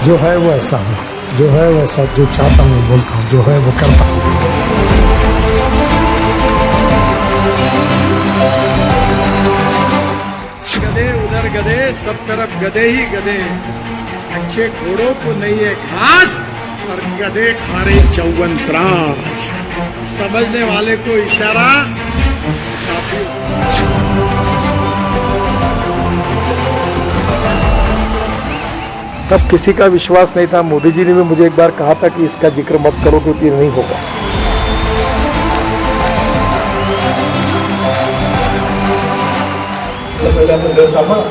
जो है वो ऐसा हूँ, जो है वैसा, जो चाहता हूँ बोलता हूँ, जो है वो करता हूँ। गधे उधर गधे, सब तरफ गधे ही गधे। अच्छे घोड़ों को नहीं है घास, और गधे खा रहे चौवन-त्रास। समझने वाले को इशारा काफी। तब किसी का विश्वास नहीं था। मोदी जी ने भी मुझे एक बार कहा था कि इसका जिक्र मत करो क्योंकि नहीं होगा। पहिल्यांदा घर सांभाळ.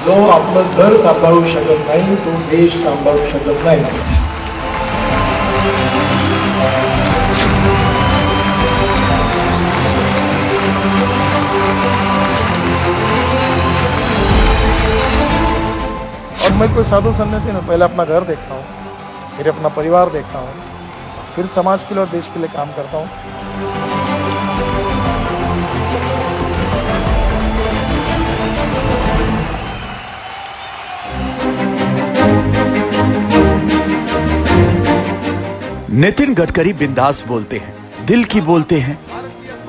जो आपलं घर सांभाळू शकत नाही तो देश सांभाळू शकत नाही. और मैं कोई साधु सन्यासी नहीं, पहले अपना घर देखता हूँ, फिर अपना परिवार देखता हूँ, फिर समाज के लिए और देश के लिए काम करता हूँ। नितिन गडकरी बिंदास बोलते हैं, दिल की बोलते हैं,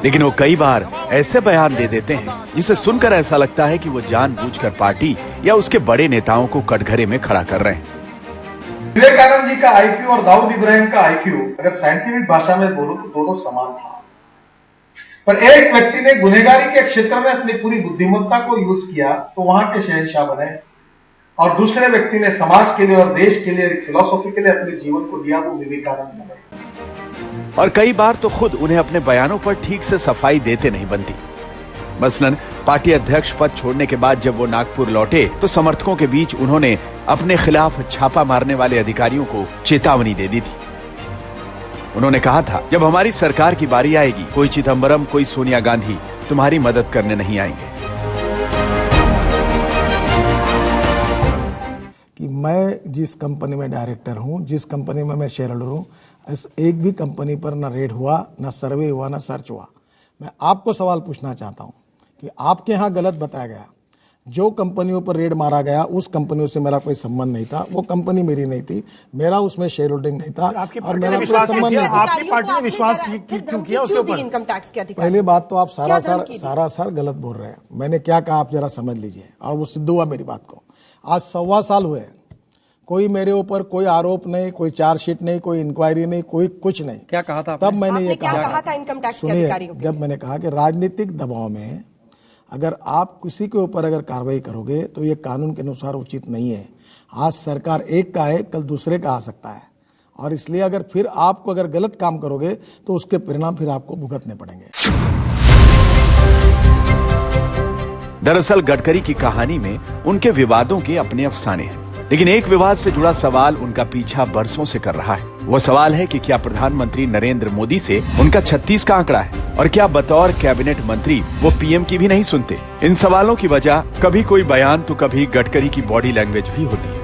लेकिन वो कई बार ऐसे बयान दे देते हैं जिसे सुनकर ऐसा लगता है कि वो जानबूझकर पार्टी या उसके बड़े नेताओं को कटघरे में खड़ा कर रहे हैं। विवेकानंद जी का आईक्यू और दाऊद इब्राहिम का आईक्यू अगर साइंटिफिक भाषा में बोलो तो दोनों समान था, पर एक व्यक्ति ने गुनहगारी के क्षेत्र में अपनी पूरी बुद्धिमत्ता को यूज किया तो वहां के शहंशाह बने, और दूसरे व्यक्ति ने समाज के लिए और देश के लिए फिलॉसफी के लिए अपने जीवन को दिया, वो विवेकानंद बने। और कई बार तो खुद उन्हें अपने बयानों पर ठीक से सफाई देते नहीं बनती। मसलन पार्टी अध्यक्ष पद छोड़ने के बाद जब वो नागपुर लौटे तो समर्थकों के बीच उन्होंने अपने खिलाफ छापा मारने वाले अधिकारियों को चेतावनी दे दी थी। उन्होंने कहा था, जब हमारी सरकार की बारी आएगी, कोई चिदंबरम, कोई सोनिया गांधी तुम्हारी मदद करने नहीं आएंगे। कि मैं जिस कंपनी में डायरेक्टर हूं, जिस कंपनी में मैं शेयर होल्डर हूं, एक भी कंपनी पर ना रेड हुआ, ना सर्वे हुआ, ना सर्च हुआ। मैं आपको सवाल पूछना चाहता हूं कि आपके यहाँ गलत बताया गया, जो कंपनियों पर रेड मारा गया उस कंपनियों से मेरा कोई संबंध नहीं था, वो कंपनी मेरी नहीं थी, मेरा उसमें शेयर होल्डिंग नहीं था, और मेरा कोई संबंध नहीं था। आपकी पार्टी ने विश्वास क्यों किया उसके ऊपर? इनकम टैक्स के अधिकारी, पहली बात तो आप सारा गलत बोल रहे हैं। मैंने क्या कहा आप जरा समझ लीजिए, और वो सिद्ध हुआ मेरी बात को। आज 1.25 साल हुए, कोई मेरे ऊपर कोई आरोप नहीं, कोई चार्जशीट नहीं, कोई इंक्वायरी नहीं, कोई कुछ नहीं। क्या कहा था तब मैंने ये कहा था इनकम टैक्स के अधिकारियों को? जब मैंने कहा कि राजनीतिक दबाव में अगर आप किसी के ऊपर अगर कार्रवाई करोगे तो ये कानून के अनुसार उचित नहीं है। आजर एक का है, कल दूसरे का आ सकता है, और इसलिए अगर फिर आपको अगर गलत काम करोगे तो उसके परिणाम फिर आपको भुगतने पड़ेंगे। दरअसल गडकरी की कहानी में उनके विवादों के अपने अफसाने हैं, लेकिन एक विवाद से जुड़ा सवाल उनका पीछा बरसों से कर रहा है। वो सवाल है कि क्या प्रधानमंत्री नरेंद्र मोदी से उनका 36 का आंकड़ा है, और क्या बतौर कैबिनेट मंत्री वो पीएम की भी नहीं सुनते। इन सवालों की वजह कभी कोई बयान तो कभी गडकरी की बॉडी लैंग्वेज भी होती है।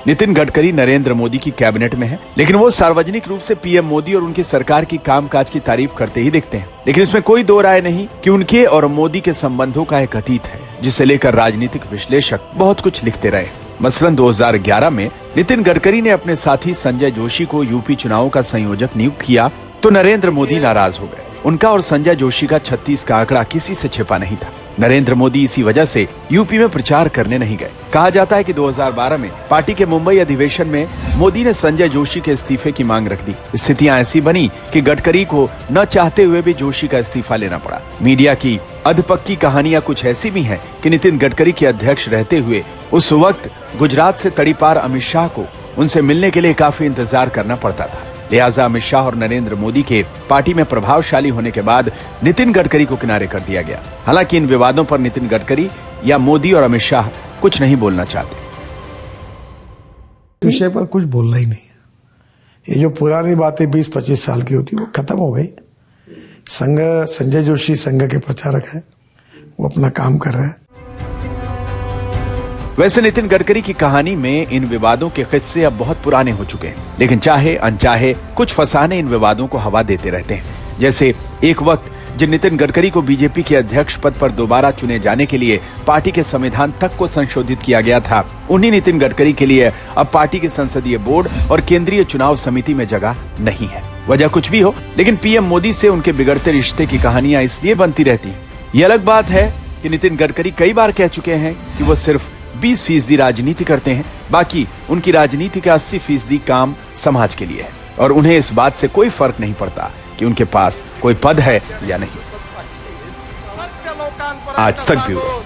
नितिन गडकरी नरेंद्र मोदी की कैबिनेट में है, लेकिन वो सार्वजनिक रूप से पीएम मोदी और उनकी सरकार की कामकाज की तारीफ करते ही दिखते हैं। लेकिन इसमें कोई दो राय नहीं कि उनके और मोदी के संबंधों का एक अतीत है, जिसे लेकर राजनीतिक विश्लेषक बहुत कुछ लिखते रहे। मसलन 2011 में नितिन गडकरी ने अपने साथी संजय जोशी को यूपी चुनावों का संयोजक नियुक्त किया तो नरेंद्र मोदी नाराज हो गए। उनका और संजय जोशी का 36 का आंकड़ा किसी से छिपा नहीं था। नरेंद्र मोदी इसी वजह से यूपी में प्रचार करने नहीं गए। कहा जाता है कि 2012 में पार्टी के मुंबई अधिवेशन में मोदी ने संजय जोशी के इस्तीफे की मांग रख दी। स्थितियां ऐसी बनी कि गडकरी को न चाहते हुए भी जोशी का इस्तीफा लेना पड़ा। मीडिया की अधपक्की कहानियां कुछ ऐसी भी हैं कि नितिन गडकरी के अध्यक्ष रहते हुए उस वक्त गुजरात से तड़ीपार अमित शाह को उनसे मिलने के लिए काफी इंतजार करना पड़ता था। लिहाजा अमित शाह और नरेंद्र मोदी के पार्टी में प्रभावशाली होने के बाद नितिन गडकरी को किनारे कर दिया गया। हालांकि इन विवादों पर नितिन गडकरी या मोदी और अमित शाह कुछ नहीं बोलना चाहते। विषय पर कुछ बोलना ही नहीं है। ये जो पुरानी बातें 20-25 साल की होती वो खत्म हो गई। संजय जोशी संघ के प्रचारक है, वो अपना काम कर रहे हैं। वैसे नितिन गडकरी की कहानी में इन विवादों के किस्से अब बहुत पुराने हो चुके हैं, लेकिन चाहे अनचाहे कुछ फसाने इन विवादों को हवा देते रहते हैं। जैसे एक वक्त जिन नितिन गडकरी को बीजेपी के अध्यक्ष पद पर दोबारा चुने जाने के लिए पार्टी के संविधान तक को संशोधित किया गया था, उन्हीं नितिन गडकरी के लिए अब पार्टी के संसदीय बोर्ड और केंद्रीय चुनाव समिति में जगह नहीं है। वजह कुछ भी हो, लेकिन पीएम मोदी से उनके बिगड़ते रिश्ते की कहानियां इसलिए बनती रहती हैं। ये अलग बात है कि नितिन गडकरी कई बार कह चुके हैं कि वो सिर्फ 20% राजनीति करते हैं, बाकी उनकी राजनीति का 80% काम समाज के लिए है और उन्हें इस बात से कोई फर्क नहीं पड़ता कि उनके पास कोई पद है या नहीं। आज तक ब्यूरो।